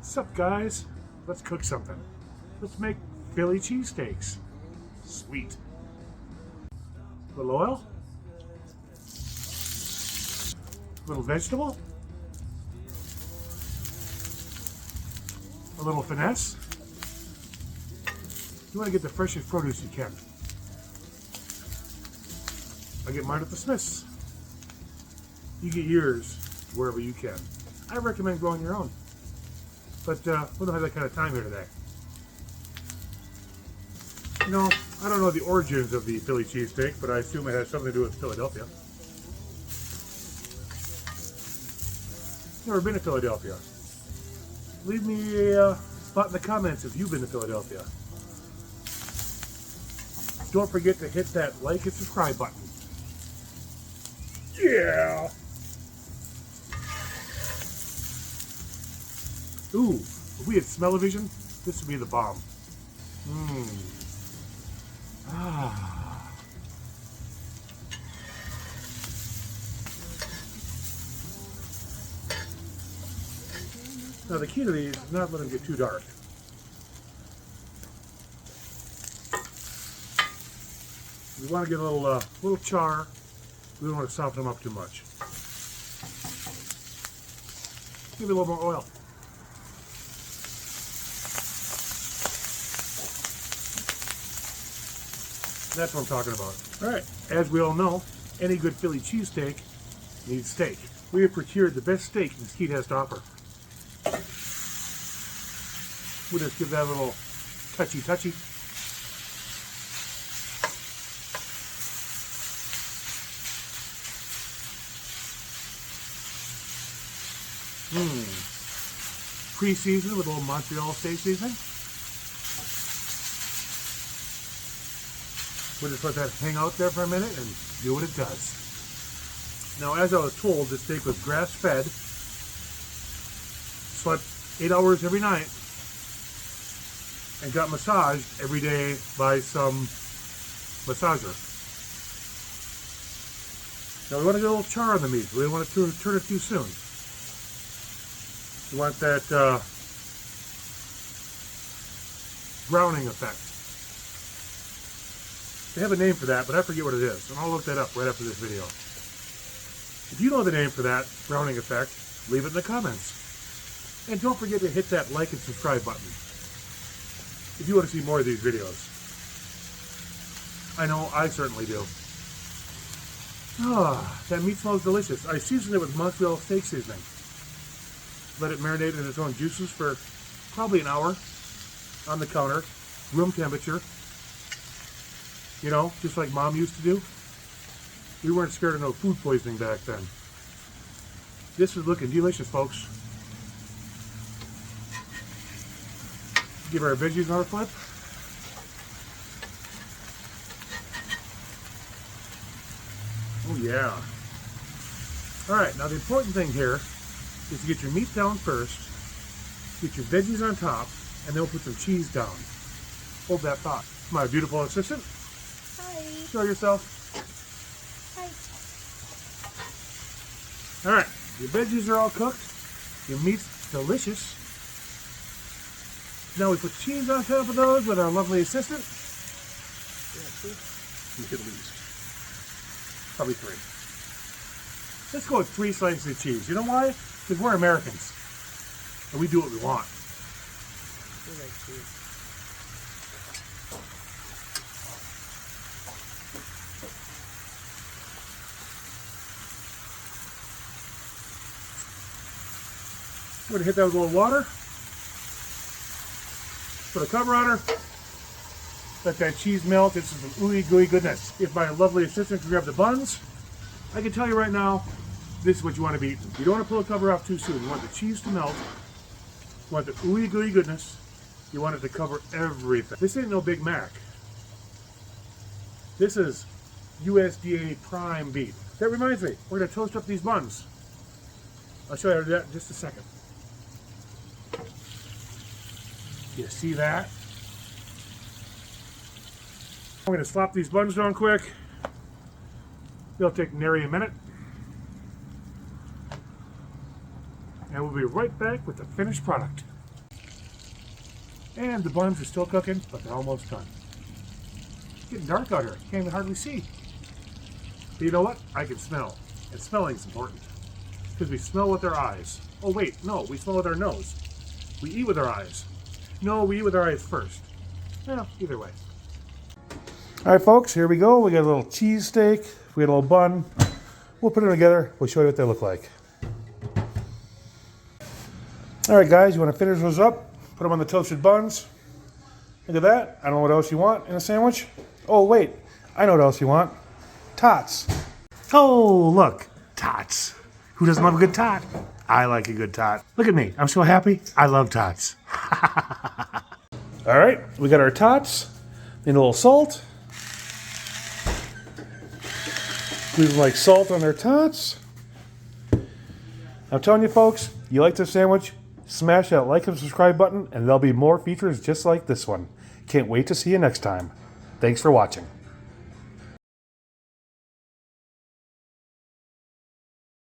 Sup guys, let's cook something. Let's make Philly cheesesteaks. Sweet. A little oil. A little vegetable. A little finesse. You want to get the freshest produce you can. I get mine at the Smiths. You get yours wherever you can. I recommend growing your own. But we don't have that kind of time here today. You know, I don't know the origins of the Philly cheesesteak, but I assume it has something to do with Philadelphia. Never been to Philadelphia. Leave me a spot in the comments if you've been to Philadelphia. Don't forget to hit that like and subscribe button. Yeah! Ooh, if we had smell-o-vision, this would be the bomb. Ah. Now the key to these is not let them get too dark. We want to get a little char. We don't want to soften them up too much. Give it a little more oil. That's what I'm talking about. Alright, as we all know, any good Philly cheesesteak needs steak. We have procured the best steak Mesquite has to offer. We'll just give that a little touchy-touchy. Pre-seasoned with a little Montreal steak seasoning. We'll just let that hang out there for a minute and do what it does. Now, as I was told, this steak was grass-fed, slept 8 hours every night, and got massaged every day by some massager. Now, we want to get a little char on the meat. We don't want to turn it too soon. We want that browning effect. They have a name for that, but I forget what it is, and I'll look that up right after this video. If you know the name for that browning effect, leave it in the comments. And don't forget to hit that like and subscribe button if you want to see more of these videos. I know I certainly do. Ah, that meat smells delicious. I seasoned it with Montreal steak seasoning. Let it marinate in its own juices for probably an hour on the counter, room temperature. You know, just like Mom used to do. We weren't scared of no food poisoning back then. This is looking delicious, folks. Give our veggies another flip. Oh yeah. Alright, now the important thing here is to get your meat down first, get your veggies on top, and then we'll put some cheese down. Hold that thought. My beautiful assistant. Hi. Show yourself. Hi. Alright, your veggies are all cooked. Your meat's delicious. Now we put cheese on top of those with our lovely assistant. Yeah, 2 at least. Probably 3. Let's go with 3 slices of cheese. You know why? Because we're Americans. And we do what we want. We like cheese. We're going to hit that with a little water. Put a cover on her. Let that cheese melt into some ooey gooey goodness. If my lovely assistant can grab the buns, I can tell you right now, this is what you want to be eating. You don't want to pull the cover off too soon. You want the cheese to melt. You want the ooey gooey goodness. You want it to cover everything. This ain't no Big Mac. This is USDA prime beef. That reminds me, we're going to toast up these buns. I'll show you that in just a second. You see that? I'm going to slap these buns down quick. They'll take nary a minute. And we'll be right back with the finished product. And the buns are still cooking, but they're almost done. It's getting dark out here. Can't even hardly see. But you know what? I can smell. And smelling's important. Because we smell with our eyes. Oh wait, no, we smell with our nose. We eat with our eyes. No, we eat with our eyes first. Well, either way. All right, folks, here we go. We got a little cheesesteak. We got a little bun. We'll put them together. We'll show you what they look like. All right, guys, you want to finish those up? Put them on the toasted buns. Look at that. I don't know what else you want in a sandwich. Oh, wait. I know what else you want. Tots. Oh, look. Tots. Who doesn't love a good tot? I like a good tot. Look at me. I'm so happy. I love tots. All right. We got our tots. Need a little salt. We like salt on their tots. I'm telling you, folks, you like this sandwich? Smash that like and subscribe button, and there'll be more features just like this one. Can't wait to see you next time. Thanks for watching.